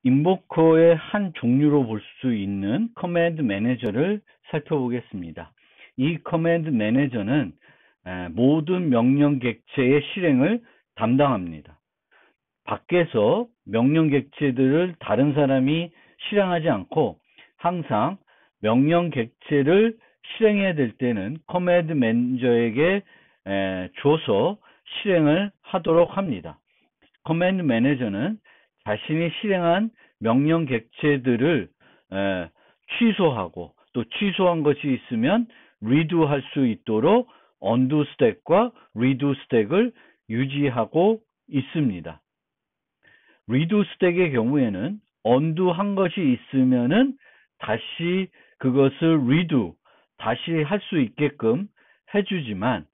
인보커의 한 종류로 볼 수 있는 커맨드 매니저를 살펴보겠습니다. 이 커맨드 매니저는 모든 명령 객체의 실행을 담당합니다. 밖에서 명령 객체들을 다른 사람이 실행하지 않고 항상 명령 객체를 실행해야 될 때는 커맨드 매니저에게 줘서 실행을 하도록 합니다. 커맨드 매니저는 자신이 실행한 명령 객체들을 취소하고 또 취소한 것이 있으면 redo 할 수 있도록 undo 스택과 redo 스택을 유지하고 있습니다. redo 스택의 경우에는 undo 한 것이 있으면은 다시 그것을 redo, 다시 할 수 있게끔 해주지만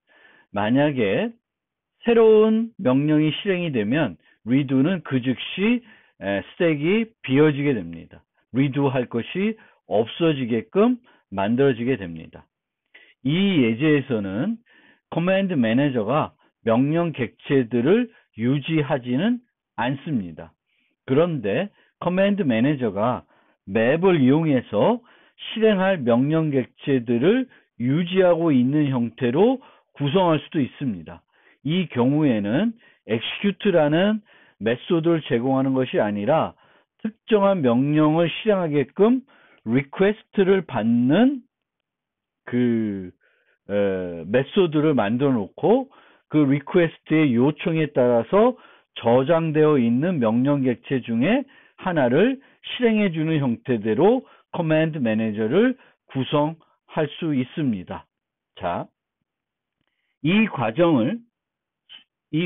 만약에 새로운 명령이 실행이 되면 redo는 그 즉시 스택이 비어지게 됩니다. redo 할 것이 없어지게끔 만들어지게 됩니다. 이 예제에서는 커맨드 매니저가 명령 객체들을 유지하지는 않습니다. 그런데 커맨드 매니저가 맵을 이용해서 실행할 명령 객체들을 유지하고 있는 형태로 구성할 수도 있습니다. 이 경우에는 execute라는 메소드를 제공하는 것이 아니라 특정한 명령을 실행하게끔 request를 받는 메소드를 만들어 놓고 그 request의 요청에 따라서 저장되어 있는 명령 객체 중에 하나를 실행해 주는 형태대로 커맨드 매니저를 구성할 수 있습니다. 자, 이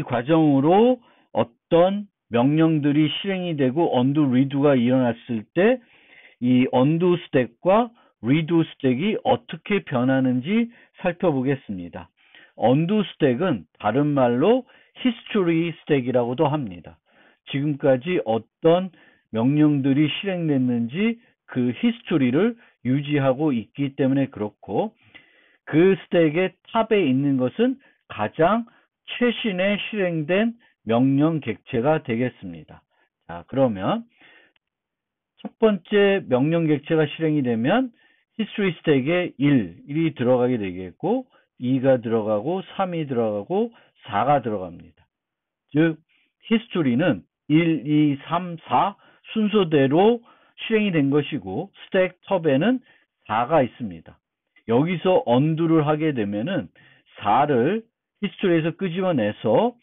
과정으로 어떤 명령들이 실행이 되고 undo, redo가 일어났을 때 이 undo 스택과 redo 스택이 어떻게 변하는지 살펴보겠습니다. undo 스택은 다른 말로 history 스택이라고도 합니다. 지금까지 어떤 명령들이 실행됐는지 그 히스토리를 유지하고 있기 때문에 그렇고 그 스택의 탑에 있는 것은 가장 최신에 실행된 명령 객체가 되겠습니다. 자, 그러면 첫 번째 명령 객체가 실행이 되면 history 스택에 1이 들어가게 되겠고 2가 들어가고 3이 들어가고 4가 들어갑니다. 즉 history는 1, 2, 3, 4 순서대로 실행이 된 것이고 스택 톱에는 4가 있습니다. 여기서 undo를 하게 되면은 4를 history에서 끄집어내서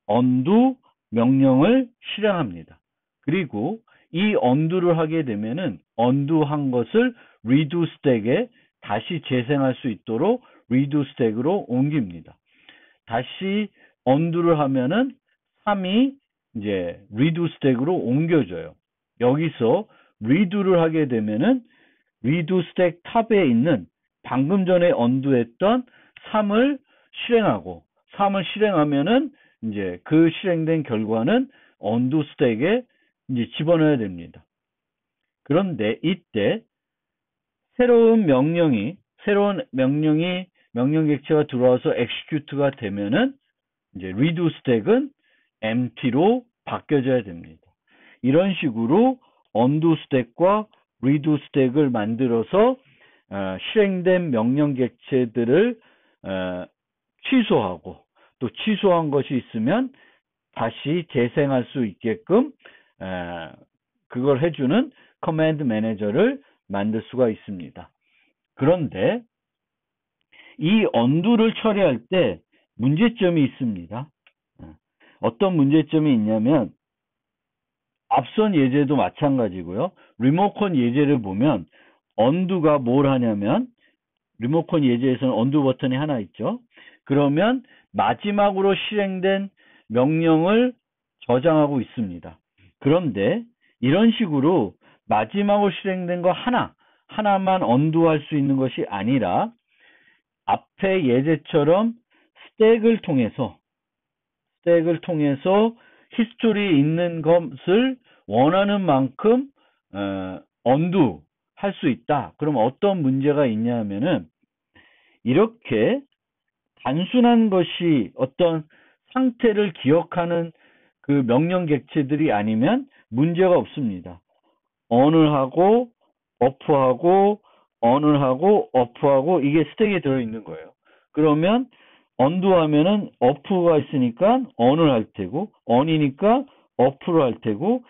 undo 명령을 실행합니다. 그리고 이 undo를 하게 되면은 undo 한 것을 redo 스택에 다시 재생할 수 있도록 redo 스택으로 옮깁니다. 다시 undo를 하면은 3이 이제 redo 스택으로 옮겨져요. 여기서 redo를 하게 되면은 redo 스택 탑에 있는 방금 전에 undo했던 3을 실행하고 3을 실행하면은 이제 그 실행된 결과는 undo 스택에 이제 집어넣어야 됩니다. 그런데 이때 새로운 명령 객체가 들어와서 execute가 되면은 이제 redo 스택은 empty로 바뀌어져야 됩니다. 이런 식으로 undo 스택과 redo 스택을 만들어서 실행된 명령 객체들을 취소하고 또 취소한 것이 있으면 다시 재생할 수 있게끔 그걸 해주는 커맨드 매니저를 만들 수가 있습니다. 그런데 이 undo를 처리할 때 문제점이 있습니다. 어떤 문제점이 있냐면 앞선 예제도 마찬가지고요. 리모컨 예제를 보면 undo가 뭘 하냐면 리모컨 예제에서는 undo 버튼이 하나 있죠. 그러면 마지막으로 실행된 명령을 저장하고 있습니다. 그런데 이런 식으로 마지막으로 실행된 거 하나만 undo 할 수 있는 것이 아니라 앞에 예제처럼 스택을 통해서 히스토리에 있는 것을 원하는 만큼 undo 할 수 있다. 그럼 어떤 문제가 있냐면은 이렇게 단순한 것이 어떤 상태를 기억하는 그 명령 객체들이 아니면 문제가 없습니다. on을 하고 off하고 on을 하고 off하고 이게 스택에 들어있는 거예요. 그러면 undo 하면은 off가 있으니까 on을 할 테고 on이니까 off를 할 테고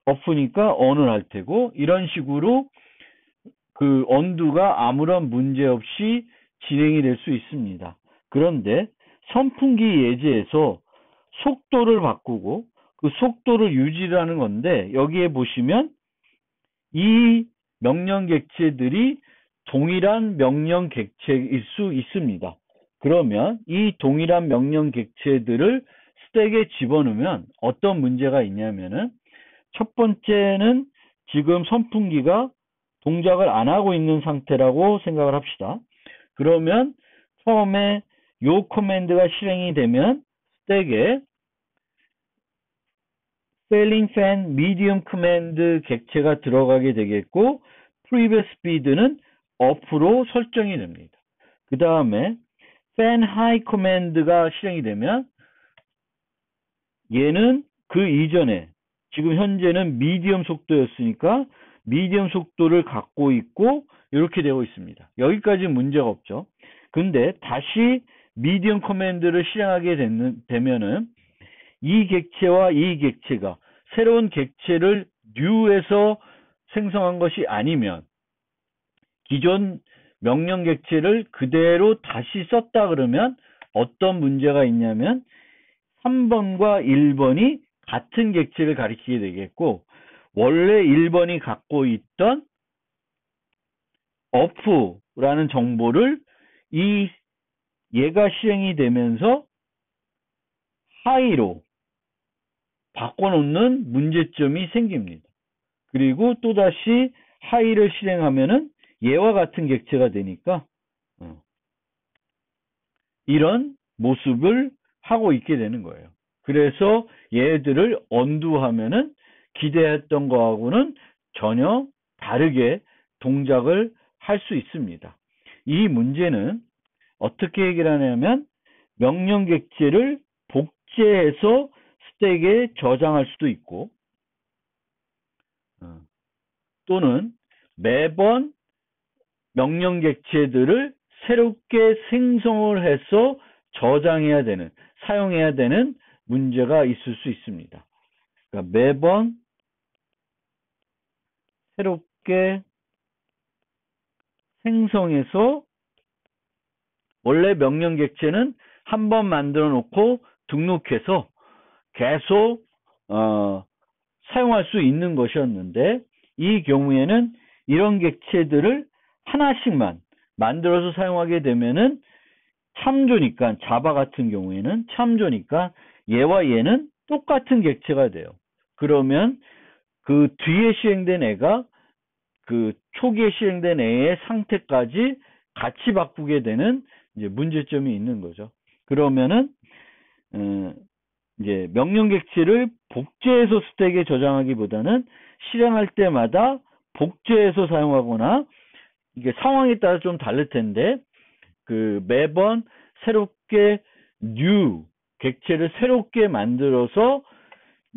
off니까 on을 할 테고 이런 식으로 그 undo가 아무런 문제 없이 진행이 될 수 있습니다. 그런데 선풍기 예제에서 속도를 바꾸고 그 속도를 유지하는 건데 여기에 보시면 이 명령 객체들이 동일한 명령 객체일 수 있습니다. 그러면 이 동일한 명령 객체들을 스택에 집어넣으면 어떤 문제가 있냐면은 첫 번째는 지금 선풍기가 동작을 안 하고 있는 상태라고 생각을 합시다. 그러면 처음에 요 커맨드가 실행이 되면 스택에 Failing Fan Medium 커맨드 객체가 들어가게 되겠고 Previous Speed는 off로 설정이 됩니다. 그 다음에 Fan High 커맨드가 실행이 되면 얘는 그 이전에 지금 현재는 미디엄 속도였으니까 미디엄 속도를 갖고 있고 이렇게 되고 있습니다. 여기까지 문제가 없죠. 근데 다시 미디엄 커맨드를 실행하게 되면은 이 객체와 이 객체가 새로운 객체를 new에서 생성한 것이 아니면 기존 명령 객체를 그대로 다시 썼다 그러면 어떤 문제가 있냐면 3번과 1번이 같은 객체를 가리키게 되겠고 원래 1번이 갖고 있던 off라는 정보를 얘가 실행이 되면서 high로 바꿔놓는 문제점이 생깁니다. 그리고 또다시 high를 실행하면은 얘와 같은 객체가 되니까 이런 모습을 하고 있게 되는 거예요. 그래서 얘들을 undo 하면은 기대했던 거하고는 전혀 다르게 동작을 할 수 있습니다. 이 문제는 어떻게 해결하냐면 명령 객체를 복제해서 스택에 저장할 수도 있고 또는 매번 명령 객체들을 새롭게 생성을 해서 저장해야 되는, 사용해야 되는 문제가 있을 수 있습니다. 그러니까 매번 새롭게 생성해서 원래 명령 객체는 한번 만들어 놓고 등록해서 계속 사용할 수 있는 것이었는데 이 경우에는 이런 객체들을 하나씩만 만들어서 사용하게 되면은 참조니까 자바 같은 경우에는 참조니까 얘와 얘는 똑같은 객체가 돼요. 그러면 그 뒤에 시행된 애가 그 초기에 시행된 애의 상태까지 같이 바꾸게 되는 이제 문제점이 있는 거죠. 그러면은 이제 명령 객체를 복제해서 스택에 저장하기보다는 실행할 때마다 복제해서 사용하거나 이게 상황에 따라 좀 다를 텐데 그 매번 새롭게 new 객체를 새롭게 만들어서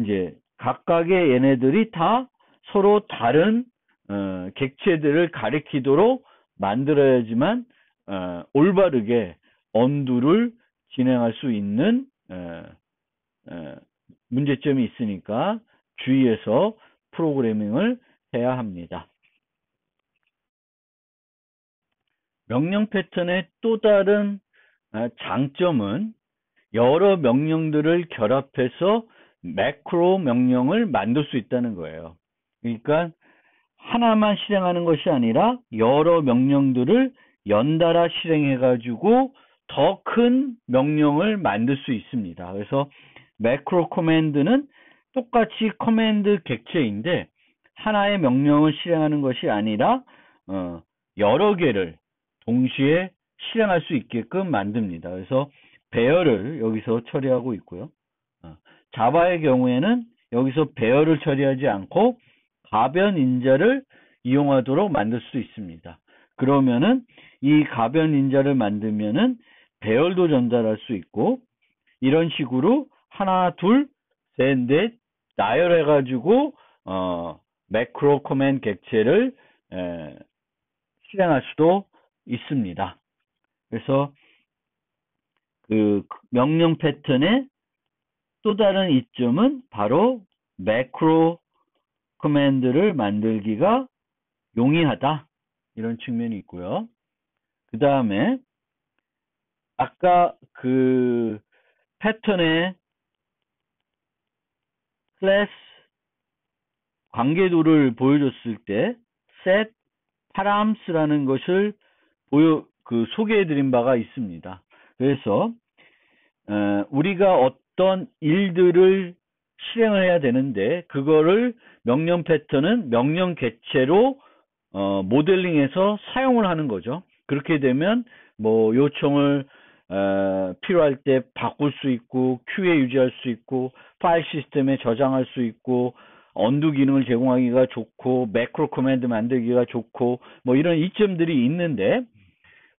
이제 각각의 얘네들이 다 서로 다른 객체들을 가리키도록 만들어야지만 올바르게 언두를 진행할 수 있는 문제점이 있으니까 주의해서 프로그래밍을 해야 합니다. 명령 패턴의 또 다른 장점은 여러 명령들을 결합해서 매크로 명령을 만들 수 있다는 거예요. 그러니까 하나만 실행하는 것이 아니라 여러 명령들을 연달아 실행해가지고 더 큰 명령을 만들 수 있습니다. 그래서 매크로 커맨드는 똑같이 커맨드 객체인데 하나의 명령을 실행하는 것이 아니라 여러 개를 동시에 실행할 수 있게끔 만듭니다. 그래서 배열을 여기서 처리하고 있고요. 자바의 경우에는 여기서 배열을 처리하지 않고 가변 인자를 이용하도록 만들 수 있습니다. 그러면은 이 가변 인자를 만들면은 배열도 전달할 수 있고 이런 식으로 하나, 둘, 셋, 넷 나열해가지고 매크로 커맨드 객체를 실행할 수도 있습니다. 그래서 그 명령 패턴의 또 다른 이점은 바로 매크로 커맨드를 만들기가 용이하다. 이런 측면이 있고요. 그 다음에 아까 그 패턴의 클래스 관계도를 보여줬을 때 set params.라는 것을 소개해드린 바가 있습니다. 그래서 우리가 어떤 일들을 실행을 해야 되는데 그거를 명령 패턴은 명령 객체로 모델링해서 사용을 하는 거죠. 그렇게 되면 뭐 요청을 필요할 때 바꿀 수 있고 큐에 유지할 수 있고 파일 시스템에 저장할 수 있고 언두 기능을 제공하기가 좋고 매크로 커맨드 만들기가 좋고 뭐 이런 이점들이 있는데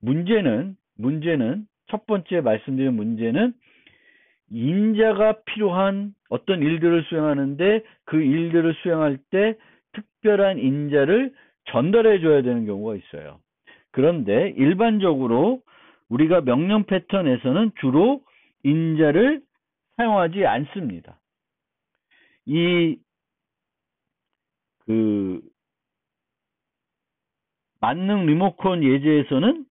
문제는 첫 번째 말씀드린 문제는 인자가 필요한 어떤 일들을 수행하는데 그 일들을 수행할 때 특별한 인자를 전달해 줘야 되는 경우가 있어요. 그런데 일반적으로 우리가 명령 패턴에서는 주로 인자를 사용하지 않습니다. 만능 리모컨 예제에서는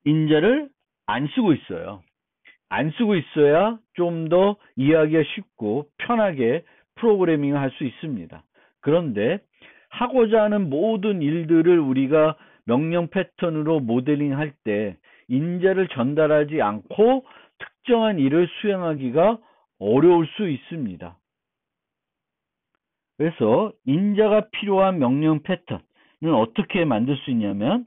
인자를 안 쓰고 있어요. 안 쓰고 있어야 좀 더 이해하기가 쉽고 편하게 프로그래밍을 할 수 있습니다. 그런데 하고자 하는 모든 일들을 우리가 명령 패턴으로 모델링 할 때 인자를 전달하지 않고 특정한 일을 수행하기가 어려울 수 있습니다. 그래서 인자가 필요한 명령 패턴은 어떻게 만들 수 있냐면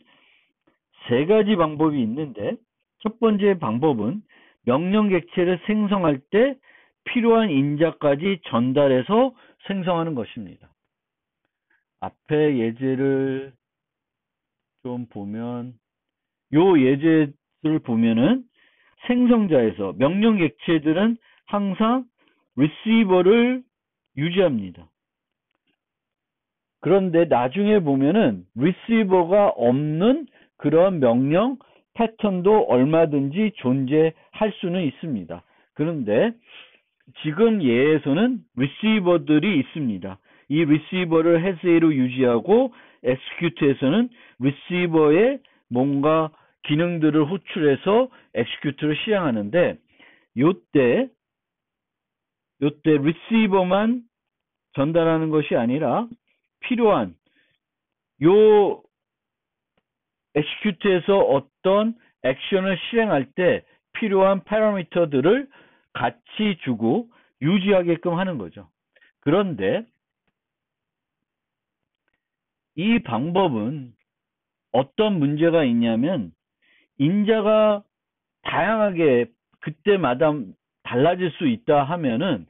세 가지 방법이 있는데 첫 번째 방법은 명령 객체를 생성할 때 필요한 인자까지 전달해서 생성하는 것입니다. 앞에 예제를 좀 보면 요 예제를 보면은 생성자에서 명령 객체들은 항상 리시버를 유지합니다. 그런데 나중에 보면은 리시버가 없는 그런 명령 패턴도 얼마든지 존재할 수는 있습니다. 그런데 지금 예에서는 리시버들이 있습니다. 이 리시버를 해세로 유지하고 엑스큐트에서는 리시버의 뭔가 기능들을 호출해서 엑스큐트를 실행하는데 요때 리시버만 전달하는 것이 아니라 필요한 요 엑스큐트에서 어떤 액션을 실행할 때 필요한 파라미터들을 같이 주고 유지하게끔 하는 거죠. 그런데 이 방법은 어떤 문제가 있냐면 인자가 다양하게 그때마다 달라질 수 있다 하면은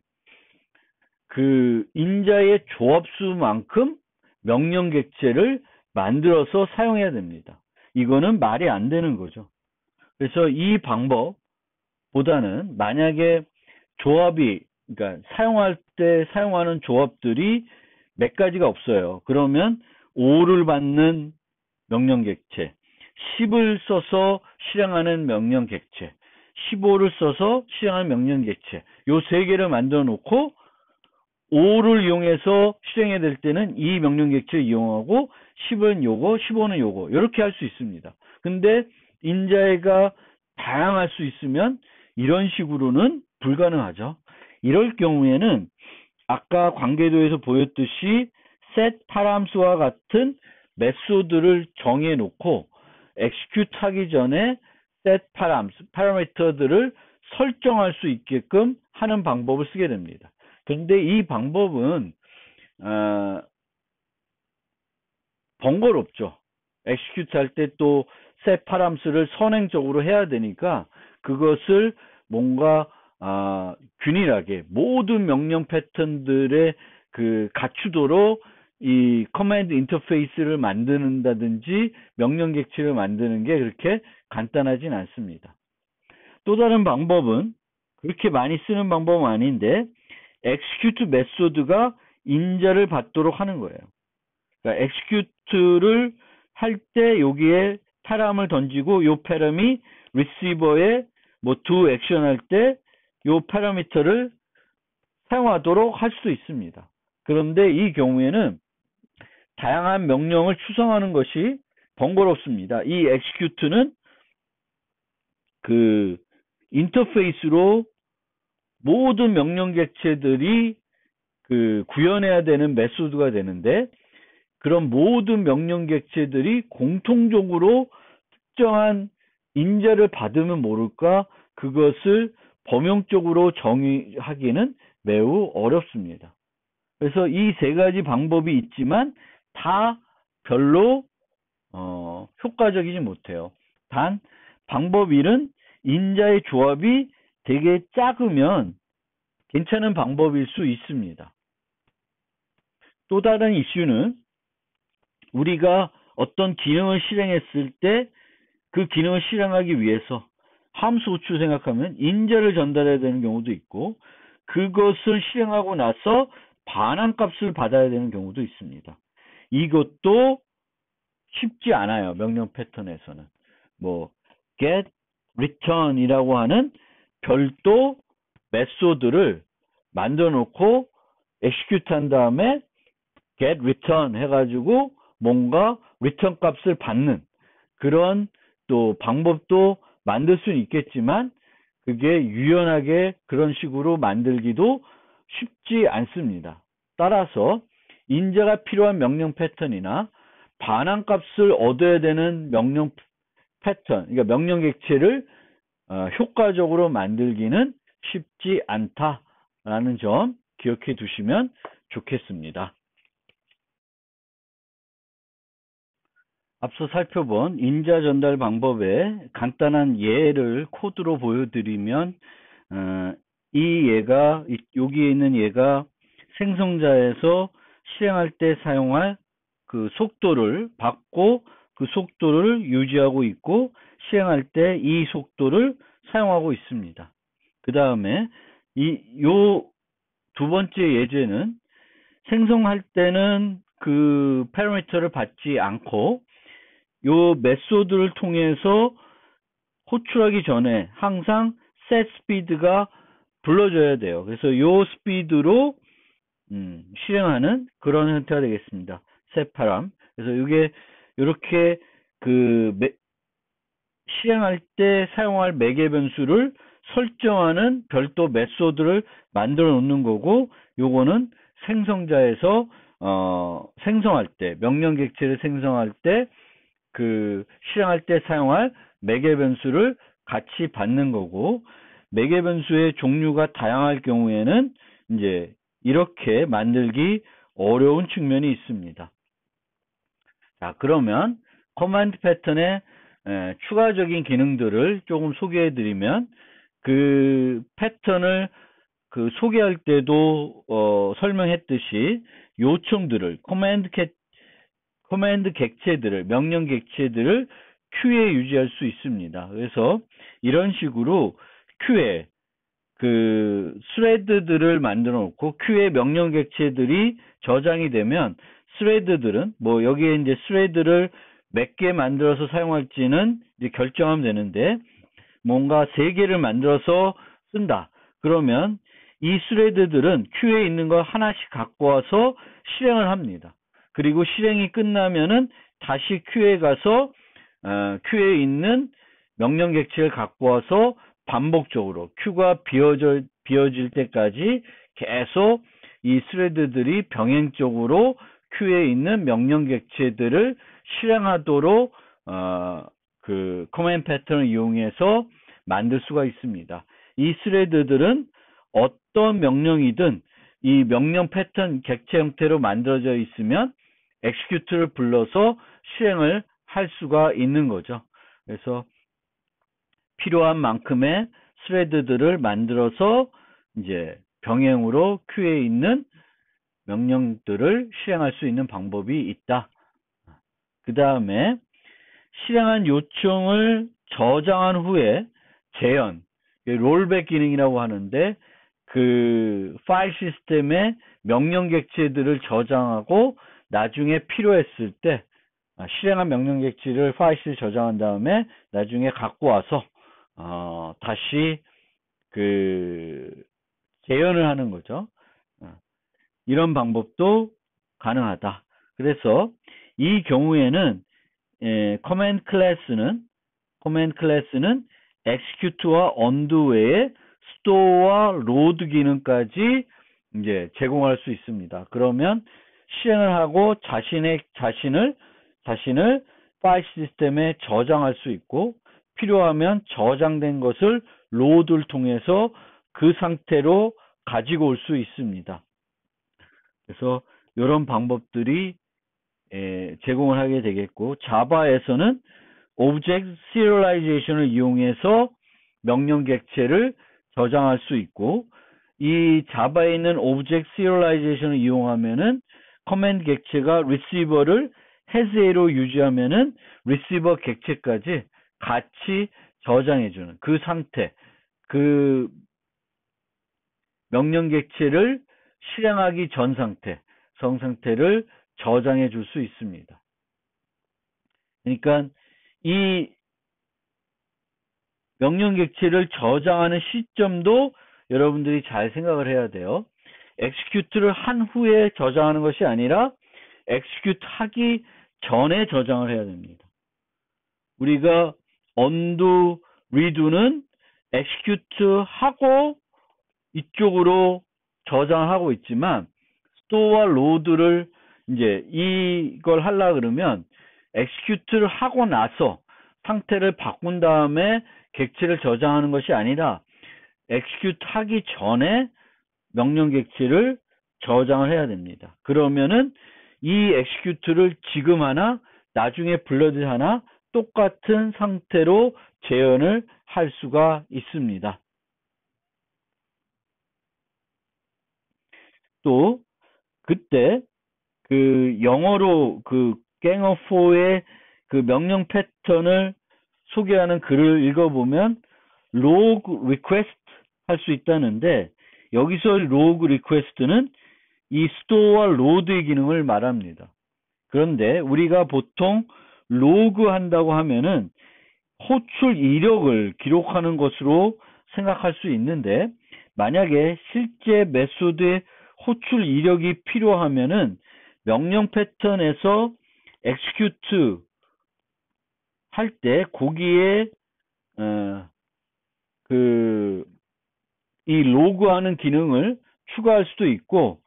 그 인자의 조합수만큼 명령 객체를 만들어서 사용해야 됩니다. 이거는 말이 안 되는 거죠. 그래서 이 방법보다는 만약에 조합이 그러니까 사용할 때 사용하는 조합들이 몇 가지가 없어요. 그러면 5를 받는 명령 객체, 10을 써서 실행하는 명령 객체, 15를 써서 실행하는 명령 객체, 요 세 개를 만들어 놓고 5를 이용해서 실행해야 될 때는 이 명령 객체를 이용하고 10은 요거, 15는 요거 이렇게 할 수 있습니다. 근데 인자가 다양할 수 있으면 이런 식으로는 불가능하죠. 이럴 경우에는 아까 관계도에서 보였듯이 set params.와 같은 메소드를 정해 놓고 execute 하기 전에 set params, 파라미터들을 설정할 수 있게끔 하는 방법을 쓰게 됩니다. 그런데 이 방법은 번거롭죠. execute 할 때 또 set params를 선행적으로 해야 되니까 그것을 뭔가 균일하게 모든 명령 패턴들의 그 갖추도록 이 커맨드 인터페이스를 만드는다든지 명령 객체를 만드는 게 그렇게 간단하진 않습니다. 또 다른 방법은 그렇게 많이 쓰는 방법은 아닌데 execute 메소드가 인자를 받도록 하는 거예요. 그러니까 execute를 할 때 여기에 패럼을 던지고 요 패럼이 receiver에 뭐 do 액션 할 때 요 파라미터를 사용하도록 할 수 있습니다. 그런데 이 경우에는 다양한 명령을 추성하는 것이 번거롭습니다. 이 execute는 그 인터페이스로 모든 명령 객체들이 그 구현해야 되는 메소드가 되는데, 그런 모든 명령 객체들이 공통적으로 특정한 인자를 받으면 모를까 그것을 범용적으로 정의하기는 매우 어렵습니다. 그래서 이 세 가지 방법이 있지만 다 별로 효과적이지 못해요. 단 방법 1은 인자의 조합이 되게 작으면 괜찮은 방법일 수 있습니다. 또 다른 이슈는 우리가 어떤 기능을 실행했을 때 그 기능을 실행하기 위해서 함수 호출 생각하면 인자를 전달해야 되는 경우도 있고, 그것을 실행하고 나서 반환값을 받아야 되는 경우도 있습니다. 이것도 쉽지 않아요. 명령 패턴에서는. 뭐 get, return이라고 하는 별도 메소드를 만들어 놓고 execute 한 다음에 get, return 해가지고 뭔가 return 값을 받는 그런 또 방법도 만들 수는 있겠지만, 그게 유연하게 그런 식으로 만들기도 쉽지 않습니다. 따라서 인자가 필요한 명령 패턴이나 반환값을 얻어야 되는 명령 패턴, 그러니까 명령 객체를 효과적으로 만들기는 쉽지 않다라는 점 기억해 두시면 좋겠습니다. 앞서 살펴본 인자 전달 방법의 간단한 예를 코드로 보여드리면, 이 예가, 여기에 있는 예가 생성자에서 실행할 때 사용할 그 속도를 받고 그 속도를 유지하고 있고, 실행할 때 이 속도를 사용하고 있습니다. 그 다음에 요 두 번째 예제는 생성할 때는 그 파라미터를 받지 않고 요 메소드를 통해서 호출하기 전에 항상 set speed가 불러줘야 돼요. 그래서 요 스피드로 실행하는 그런 형태가 되겠습니다. set param. 그래서 이게 이렇게 그 실행할 때 사용할 매개 변수를 설정하는 별도 메소드를 만들어 놓는 거고, 요거는 생성자에서 생성할 때, 명령 객체를 생성할 때 그 실행할 때 사용할 매개 변수를 같이 받는 거고, 매개 변수의 종류가 다양할 경우에는 이제 이렇게 만들기 어려운 측면이 있습니다. 자, 그러면 커맨드 패턴의 추가적인 기능들을 조금 소개해 드리면, 그 패턴을 그 소개할 때도 설명했듯이 요청들을 커맨드 객체들을, 명령 객체들을 큐에 유지할 수 있습니다. 그래서 이런 식으로 큐에 그 스레드들을 만들어 놓고 큐에 명령 객체들이 저장이 되면 스레드들은 뭐 여기에 이제 스레드를 몇 개 만들어서 사용할지는 이제 결정하면 되는데, 뭔가 3개를 만들어서 쓴다. 그러면 이 스레드들은 큐에 있는 거 하나씩 갖고 와서 실행을 합니다. 그리고 실행이 끝나면은 다시 큐에 가서 큐에 있는 명령 객체를 갖고 와서 반복적으로 큐가 비어질 때까지 계속 이 스레드들이 병행적으로 큐에 있는 명령 객체들을 실행하도록 그 커맨드 패턴을 이용해서 만들 수가 있습니다. 이 스레드들은 어떤 명령이든 이 명령 패턴 객체 형태로 만들어져 있으면 execute를 불러서 실행을 할 수가 있는 거죠. 그래서 필요한 만큼의 스레드들을 만들어서 이제 병행으로 큐에 있는 명령들을 실행할 수 있는 방법이 있다. 그 다음에 실행한 요청을 저장한 후에 재현, 롤백 기능이라고 하는데, 그 파일 시스템에 명령 객체들을 저장하고 나중에 필요했을 때 실행한 명령 객체를 파일에 저장한 다음에 나중에 갖고 와서 다시 재현을 하는 거죠. 이런 방법도 가능하다. 그래서 이 경우에는 command class는 execute와 undo 외에 store와 load 기능까지 이제 제공할 수 있습니다. 그러면 실행을 하고 자신을 파일 시스템에 저장할 수 있고 필요하면 저장된 것을 load를 통해서 그 상태로 가지고 올 수 있습니다. 그래서 이런 방법들이 제공을 하게 되겠고, 자바에서는 오브젝트 시리얼라이제이션을 이용해서 명령 객체를 저장할 수 있고, 이 자바에 있는 오브젝트 시리얼라이제이션을 이용하면은 커맨드 객체가 리시버를 hasA로 유지하면은 리시버 객체까지 같이 저장해주는 그 상태, 그 명령 객체를 실행하기 전 상태, 상태를 저장해 줄 수 있습니다. 그러니까 이 명령 객체를 저장하는 시점도 여러분들이 잘 생각을 해야 돼요. execute를 한 후에 저장하는 것이 아니라 execute 하기 전에 저장을 해야 됩니다. 우리가 undo, redo는 execute 하고 이쪽으로 저장하고 있지만 store와 load를 이제 이걸 하려 그러면 execute를 하고 나서 상태를 바꾼 다음에 객체를 저장하는 것이 아니라 execute 하기 전에 명령 객체를 저장을 해야 됩니다. 그러면은 이 execute를 지금 하나 나중에 불러들 하나 똑같은 상태로 재현을 할 수가 있습니다. 또 그때 영어로 Gang4의 명령 패턴을 소개하는 글을 읽어보면 log request 할 수 있다는데, 여기서 log request는 이 store와 load의 기능을 말합니다. 그런데 우리가 보통 log 한다고 하면은 호출 이력을 기록하는 것으로 생각할 수 있는데, 만약에 실제 메소드의 호출 이력이 필요하면은 명령 패턴에서 execute 할 때 거기에 이 로그하는 기능을 추가할 수도 있고,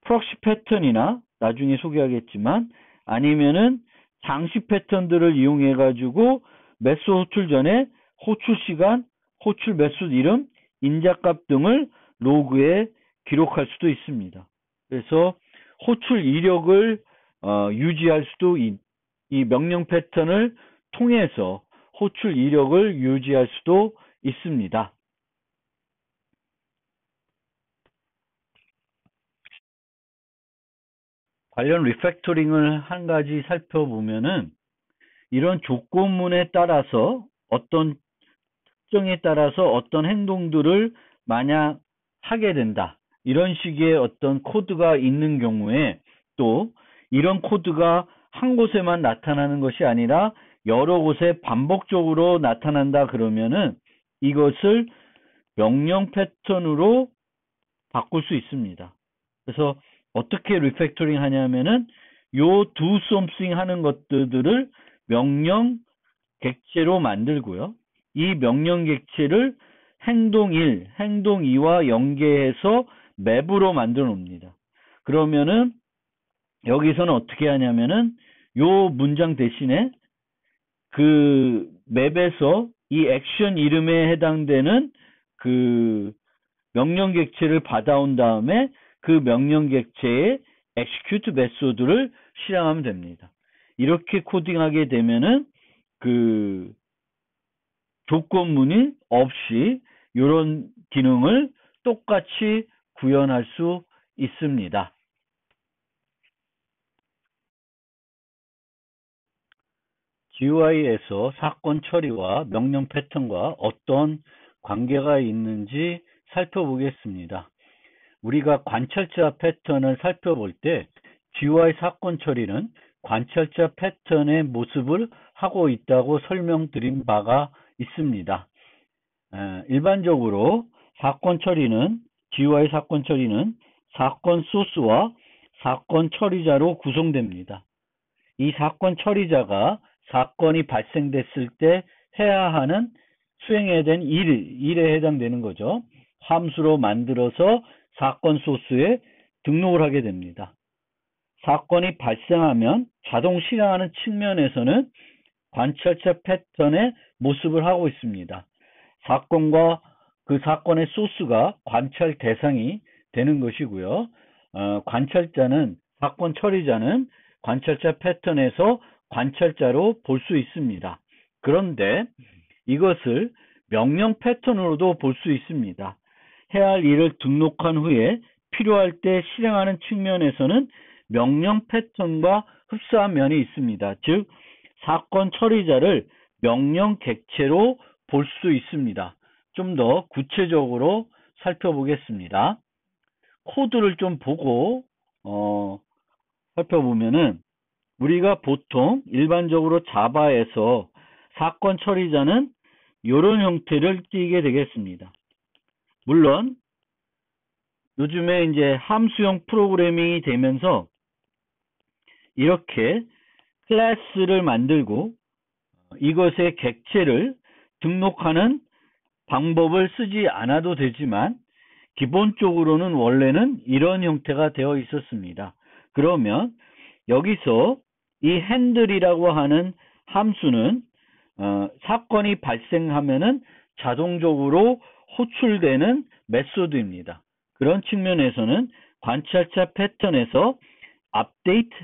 프록시 패턴이나 나중에 소개하겠지만 아니면은 장식 패턴들을 이용해 가지고 메소드 호출 전에 호출 시간, 호출 메소드 이름, 인자값 등을 로그에 기록할 수도 있습니다. 그래서 호출 이력을 유지할 수도 이 명령 패턴을 통해서 호출 이력을 유지할 수도 있습니다. 관련 리팩토링을 한 가지 살펴보면은 이런 조건문에 따라서 어떤 특정에 따라서 어떤 행동들을 만약 하게 된다, 이런 식의 어떤 코드가 있는 경우에, 또 이런 코드가 한 곳에만 나타나는 것이 아니라 여러 곳에 반복적으로 나타난다 그러면은 이것을 명령 패턴으로 바꿀 수 있습니다. 그래서 어떻게 리팩토링 하냐면은 요 do something 하는 것들을 명령 객체로 만들고요. 이 명령 객체를 행동 1, 행동 2와 연계해서 맵으로 만들어 놓습니다. 그러면은 여기서는 어떻게 하냐면은 요 문장 대신에 그 맵에서 이 액션 이름에 해당되는 그 명령 객체를 받아온 다음에 그 명령 객체의 execute 메소드를 실행하면 됩니다. 이렇게 코딩하게 되면은 그 조건문이 없이 이런 기능을 똑같이 구현할 수 있습니다. GUI에서 사건 처리와 명령 패턴과 어떤 관계가 있는지 살펴보겠습니다. 우리가 관찰자 패턴을 살펴볼 때 GUI 사건 처리는 관찰자 패턴의 모습을 하고 있다고 설명드린 바가 있습니다. 일반적으로 GUI 사건 처리는 사건 소스와 사건 처리자로 구성됩니다. 이 사건 처리자가 사건이 발생됐을 때 해야 하는 수행해야 되는 일에 해당되는 거죠. 함수로 만들어서 사건 소스에 등록을 하게 됩니다. 사건이 발생하면 자동 실행하는 측면에서는 관찰자 패턴의 모습을 하고 있습니다. 사건과 그 사건의 소스가 관찰 대상이 되는 것이고요. 사건 처리자는 관찰자 패턴에서 관찰자로 볼 수 있습니다. 그런데 이것을 명령 패턴으로도 볼 수 있습니다. 해야 할 일을 등록한 후에 필요할 때 실행하는 측면에서는 명령 패턴과 흡사한 면이 있습니다. 즉, 사건 처리자를 명령 객체로 볼 수 있습니다. 좀 더 구체적으로 살펴보겠습니다. 코드를 좀 보고 살펴보면은 우리가 보통 일반적으로 자바에서 사건 처리자는 이런 형태를 띄게 되겠습니다. 물론 요즘에 이제 함수형 프로그래밍이 되면서 이렇게 클래스를 만들고 이것의 객체를 등록하는 방법을 쓰지 않아도 되지만 기본적으로는 원래는 이런 형태가 되어 있었습니다. 그러면 여기서 이 핸들이라고 하는 함수는 사건이 발생하면은 자동적으로 호출되는 메소드입니다. 그런 측면에서는 관찰자 패턴에서 update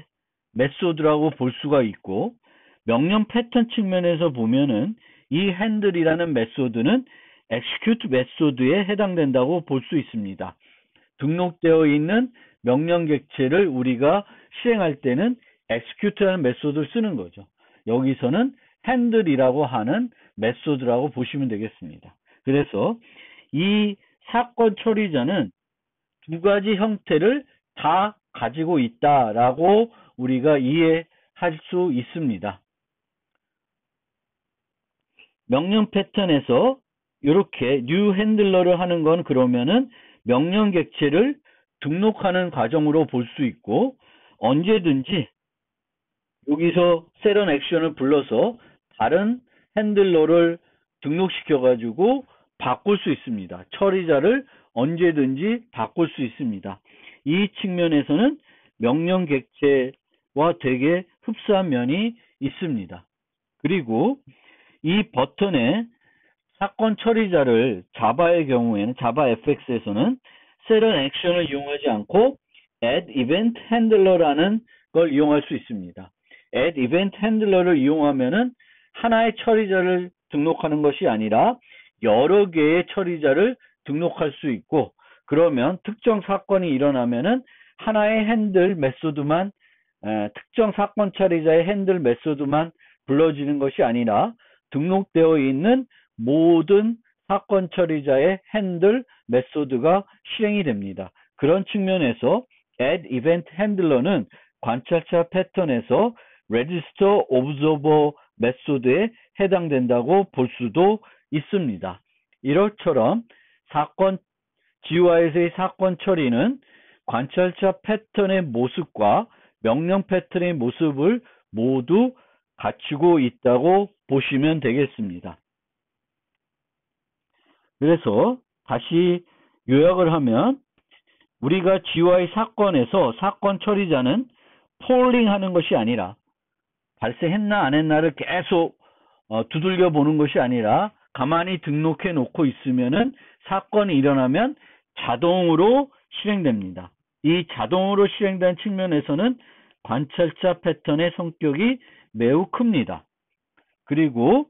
메소드라고 볼 수가 있고, 명령 패턴 측면에서 보면은 이 핸들이라는 메소드는 execute 메소드에 해당된다고 볼 수 있습니다. 등록되어 있는 명령 객체를 우리가 실행할 때는 execute라는 메소드를 쓰는 거죠. 여기서는 handle이라고 하는 메소드라고 보시면 되겠습니다. 그래서 이 사건 처리자는 두 가지 형태를 다 가지고 있다라고 우리가 이해할 수 있습니다. 명령 패턴에서 이렇게 new handler를 하는 건 그러면은 명령 객체를 등록하는 과정으로 볼 수 있고, 언제든지 여기서 set an action을 불러서 다른 핸들러를 등록시켜 가지고 바꿀 수 있습니다. 처리자를 언제든지 바꿀 수 있습니다. 이 측면에서는 명령 객체와 되게 흡사한 면이 있습니다. 그리고 이 버튼에 사건 처리자를 자바의 경우에는 자바 fx에서는 set an action을 이용하지 않고 add event handler라는 걸 이용할 수 있습니다. add event handler를 이용하면은 하나의 처리자를 등록하는 것이 아니라 여러 개의 처리자를 등록할 수 있고, 그러면 특정 사건이 일어나면은 하나의 핸들 메소드만 특정 사건 처리자의 핸들 메소드만 불러지는 것이 아니라 등록되어 있는 모든 사건 처리자의 핸들 메소드가 실행이 됩니다. 그런 측면에서 add event handler는 관찰자 패턴에서 register observer 메소드에 해당된다고 볼 수도 있습니다. 이렇처럼 GUI에서의 사건 처리는 관찰자 패턴의 모습과 명령 패턴의 모습을 모두 갖추고 있다고 보시면 되겠습니다. 그래서 다시 요약을 하면 우리가 GUI 사건에서 사건 처리자는 폴링 하는 것이 아니라 발생했나 안 했나를 계속 두들겨 보는 것이 아니라 가만히 등록해 놓고 있으면은 사건이 일어나면 자동으로 실행됩니다. 이 자동으로 실행된 측면에서는 관찰자 패턴의 성격이 매우 큽니다. 그리고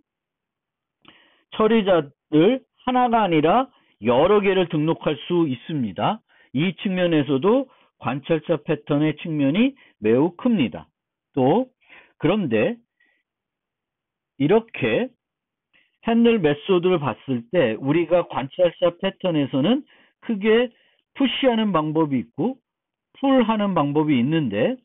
처리자들 하나가 아니라 여러 개를 등록할 수 있습니다. 이 측면에서도 관찰자 패턴의 측면이 매우 큽니다. 또 그런데 이렇게 핸들 메소드를 봤을 때 우리가 관찰자 패턴에서는 크게 푸시하는 방법이 있고 풀하는 방법이 있는데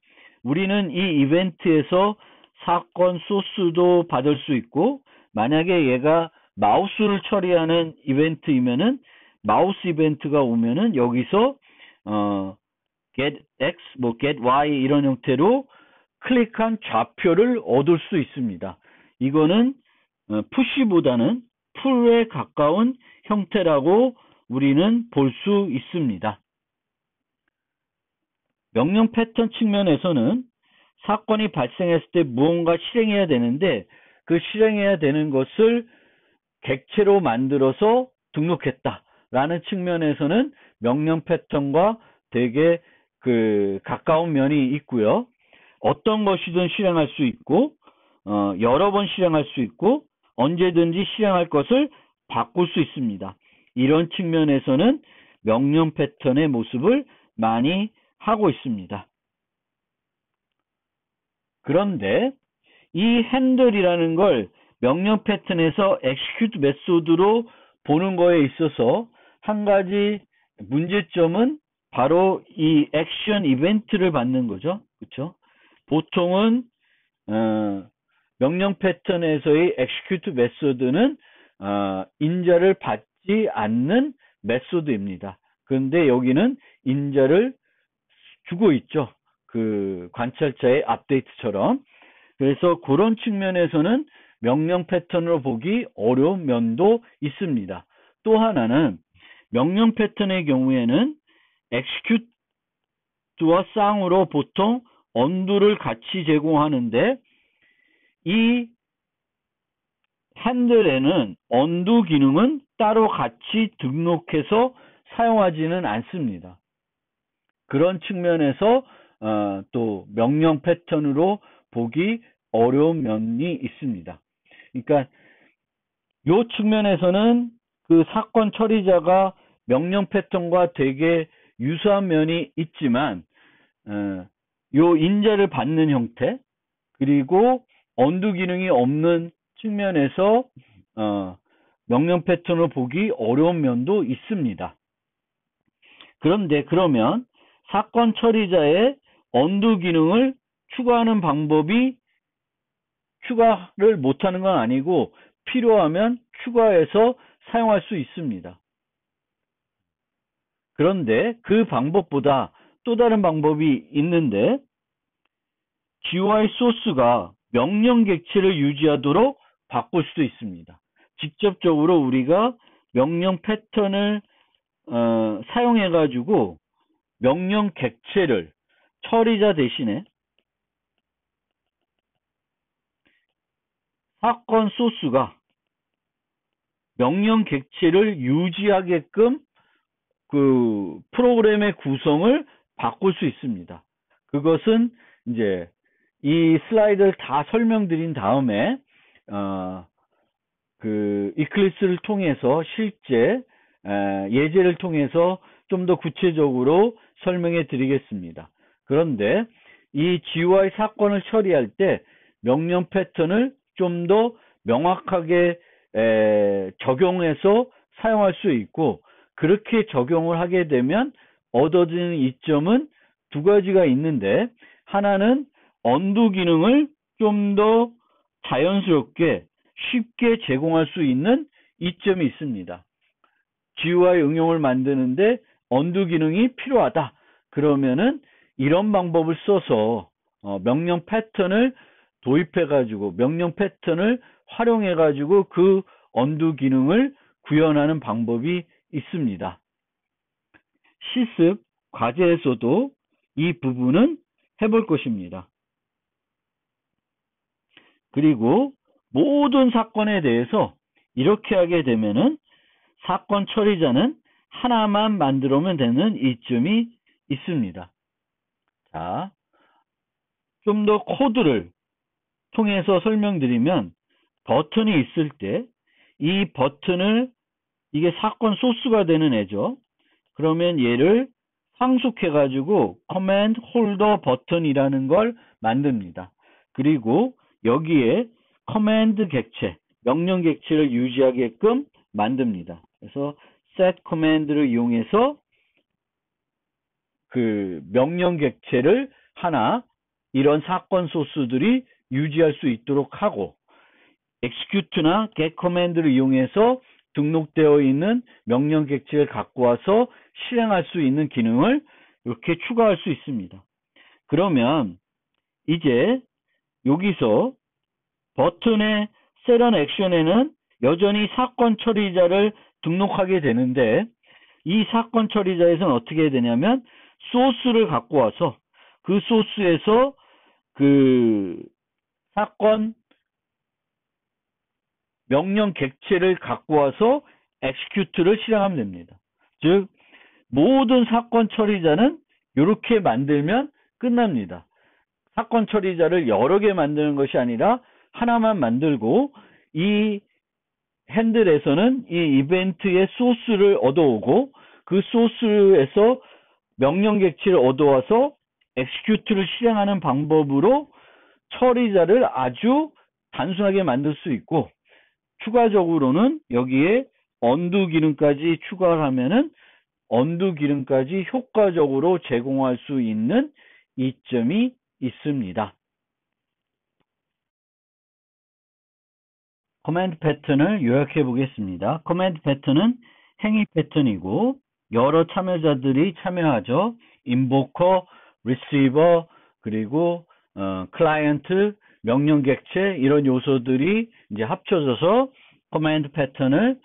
우리는 이 이벤트에서 사건 소스도 받을 수 있고 만약에 얘가 마우스를 처리하는 이벤트이면은 마우스 이벤트가 오면은 여기서 get X, get Y 이런 형태로 클릭한 좌표를 얻을 수 있습니다. 이거는 푸시보다는 풀에 가까운 형태라고 우리는 볼 수 있습니다. 명령 패턴 측면에서는 사건이 발생했을 때 무언가 실행해야 되는데 그 실행해야 되는 것을 객체로 만들어서 등록했다라는 측면에서는 명령 패턴과 되게 가까운 면이 있고요. 어떤 것이든 실행할 수 있고 여러 번 실행할 수 있고 언제든지 실행할 것을 바꿀 수 있습니다. 이런 측면에서는 명령 패턴의 모습을 많이 하고 있습니다. 그런데 이 핸들이라는 걸 명령 패턴에서 execute 메소드로 보는 거에 있어서 한 가지 문제점은 바로 이 액션 이벤트를 받는 거죠. 그렇죠? 보통은 명령 패턴에서의 execute 메소드는 인자를 받지 않는 메소드입니다. 그런데 여기는 인자를 주고 있죠. 그 관찰자의 업데이트처럼. 그래서 그런 측면에서는 명령 패턴으로 보기 어려운 면도 있습니다. 또 하나는 명령 패턴의 경우에는 execute와 쌍으로 보통 undo를 같이 제공하는데 이 핸들에는 undo 기능은 따로 같이 등록해서 사용하지는 않습니다. 그런 측면에서 또 명령 패턴으로 보기 어려운 면이 있습니다. 그러니까 이 측면에서는 그 사건 처리자가 명령 패턴과 되게 유사한 면이 있지만 요 인자를 받는 형태 그리고 언두 기능이 없는 측면에서 명령 패턴을 보기 어려운 면도 있습니다. 그런데 그러면 사건 처리자의 언두 기능을 추가하는 방법이 추가를 못하는 건 아니고 필요하면 추가해서 사용할 수 있습니다. 그런데 그 방법보다 또 다른 방법이 있는데 GUI 소스가 명령 객체를 유지하도록 바꿀 수도 있습니다. 직접적으로 우리가 명령 패턴을 사용해 가지고 명령 객체를 처리자 대신에 사건 소스가 명령 객체를 유지하게끔 그 프로그램의 구성을 바꿀 수 있습니다. 그것은 이제 이 슬라이드를 다 설명드린 다음에 그 이클립스를 통해서 실제 예제를 통해서 좀 더 구체적으로 설명해 드리겠습니다. 그런데 이 GUI 사건을 처리할 때 명령 패턴을 좀 더 명확하게 적용해서 사용할 수 있고 그렇게 적용을 하게 되면 얻어지는 이점은 두 가지가 있는데 하나는 언두 기능을 좀 더 자연스럽게 쉽게 제공할 수 있는 이점이 있습니다. GUI 응용을 만드는데 언두 기능이 필요하다. 그러면은 이런 방법을 써서 명령 패턴을 도입해가지고 명령 패턴을 활용해가지고 그 언두 기능을 구현하는 방법이 있습니다. 실습 과제에서도 이 부분은 해볼 것입니다. 그리고 모든 사건에 대해서 이렇게 하게 되면은 사건 처리자는 하나만 만들어면 되는 이점이 있습니다. 자, 좀 더 코드를 통해서 설명드리면 버튼이 있을 때 이 버튼을 이게 사건 소스가 되는 애죠. 그러면 얘를 상속해 가지고 커맨드 홀더 버튼이라는 걸 만듭니다. 그리고 여기에 커맨드 객체, 명령 객체를 유지하게끔 만듭니다. 그래서 set 커맨드를 이용해서 그 명령 객체를 하나 이런 사건 소스들이 유지할 수 있도록 하고 execute나 get command를 이용해서 등록되어 있는 명령 객체를 갖고 와서 실행할 수 있는 기능을 이렇게 추가할 수 있습니다. 그러면 이제 여기서 버튼의 set an action에는 여전히 사건 처리자를 등록하게 되는데 이 사건 처리자에서는 어떻게 해야 되냐면 소스를 갖고 와서 그 소스에서 그 사건 명령 객체를 갖고 와서 execute를 실행하면 됩니다. 즉 모든 사건 처리자는 이렇게 만들면 끝납니다. 사건 처리자를 여러 개 만드는 것이 아니라 하나만 만들고 이 핸들에서는 이 이벤트의 소스를 얻어오고 그 소스에서 명령 객체를 얻어와서 execute를 실행하는 방법으로 처리자를 아주 단순하게 만들 수 있고 추가적으로는 여기에 undo 기능까지 추가를 하면은 undo 기능까지 효과적으로 제공할 수 있는 이점이 있습니다. 커맨드 패턴을 요약해 보겠습니다. 커맨드 패턴은 행위 패턴이고 여러 참여자들이 참여하죠. 인보커, 리시버, 그리고 클라이언트, 명령 객체 이런 요소들이 이제 합쳐져서 커맨드 패턴을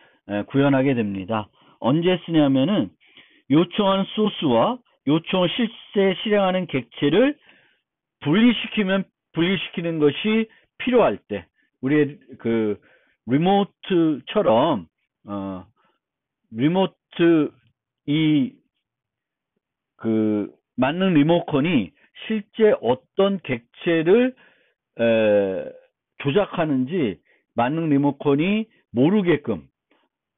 구현하게 됩니다. 언제 쓰냐면은 요청하는 소스와 요청을 실제 실행하는 객체를 분리시키는 것이 필요할 때 우리의 그 리모트처럼 리모트 그 만능 리모컨이 실제 어떤 객체를 조작하는지 만능 리모컨이 모르게끔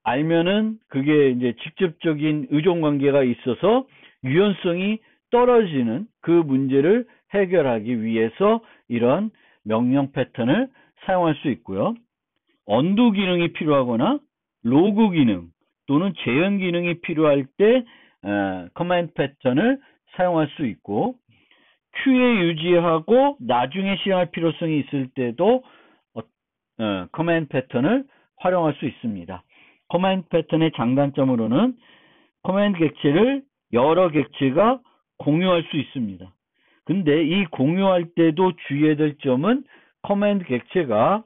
알면은 그게 이제 직접적인 의존 관계가 있어서 유연성이 떨어지는 그 문제를 해결하기 위해서 이런 명령 패턴을 사용할 수 있고요. undo 기능이 필요하거나 로그 기능 또는 재현 기능이 필요할 때 커맨드 패턴을 사용할 수 있고 큐에 유지하고 나중에 실행할 필요성이 있을 때도 커맨드 패턴을 활용할 수 있습니다. 커맨드 패턴의 장단점으로는 커맨드 객체를 여러 객체가 공유할 수 있습니다. 근데 이 공유할 때도 주의해야 될 점은 커맨드 객체가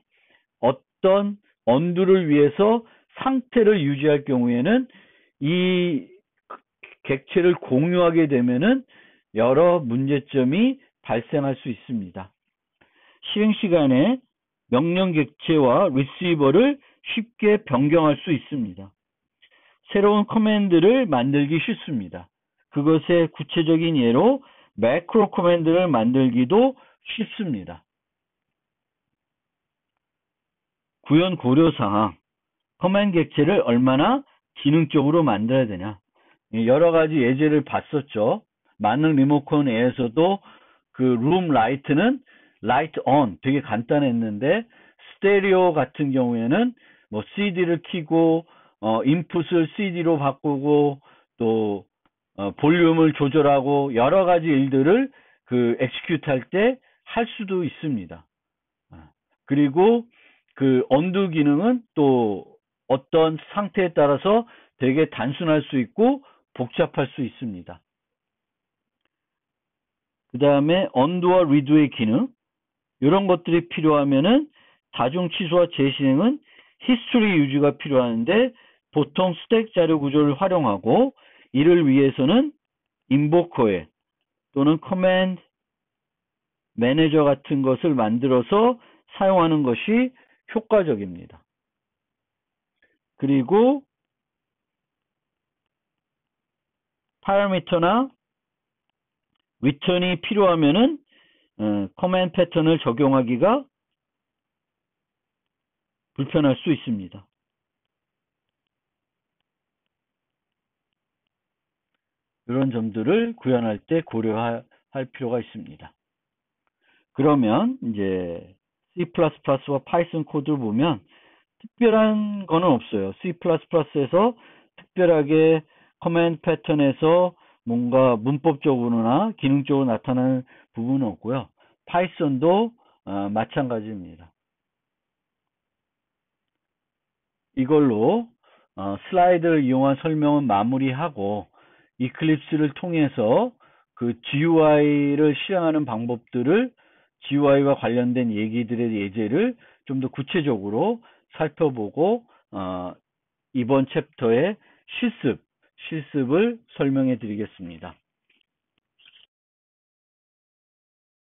어떤 undo를 위해서 상태를 유지할 경우에는 이 객체를 공유하게 되면은 여러 문제점이 발생할 수 있습니다. 실행 시간에 명령 객체와 리시버를 쉽게 변경할 수 있습니다. 새로운 커맨드를 만들기 쉽습니다. 그것의 구체적인 예로 매크로 커맨드를 만들기도 쉽습니다. 구현 고려사항, 커맨드 객체를 얼마나 기능적으로 만들어야 되냐. 여러 가지 예제를 봤었죠. 만능 리모컨에서도 그 룸 라이트는 라이트 on 되게 간단했는데 스테레오 같은 경우에는 뭐 CD를 켜고 인풋을 CD로 바꾸고 또 볼륨을 조절하고 여러 가지 일들을 그 execute 할 때 할 수도 있습니다. 그리고 그 undo 기능은 또 어떤 상태에 따라서 되게 단순할 수 있고 복잡할 수 있습니다. 그 다음에 undo와 redo의 기능 이런 것들이 필요하면은 다중 취소와 재실행은 히스토리 유지가 필요한데 보통 스택 자료 구조를 활용하고 이를 위해서는 인보커에 또는 커맨드 매니저 같은 것을 만들어서 사용하는 것이 효과적입니다. 그리고 파라미터나 리턴이 필요하면은 커맨드 패턴을 적용하기가 불편할 수 있습니다. 이런 점들을 구현할 때 고려할 필요가 있습니다. 그러면 이제 C++와 파이썬 코드를 보면 특별한 거는 없어요. C++에서 특별하게 커맨드 패턴에서 뭔가 문법적으로나 기능적으로 나타나는 부분은 없고요. 파이썬도 마찬가지입니다. 이걸로 슬라이드를 이용한 설명은 마무리하고 이클립스를 통해서 그 GUI를 실행하는 방법들을 GUI와 관련된 얘기들의 예제를 좀 더 구체적으로 살펴보고 이번 챕터의 실습을 설명해 드리겠습니다.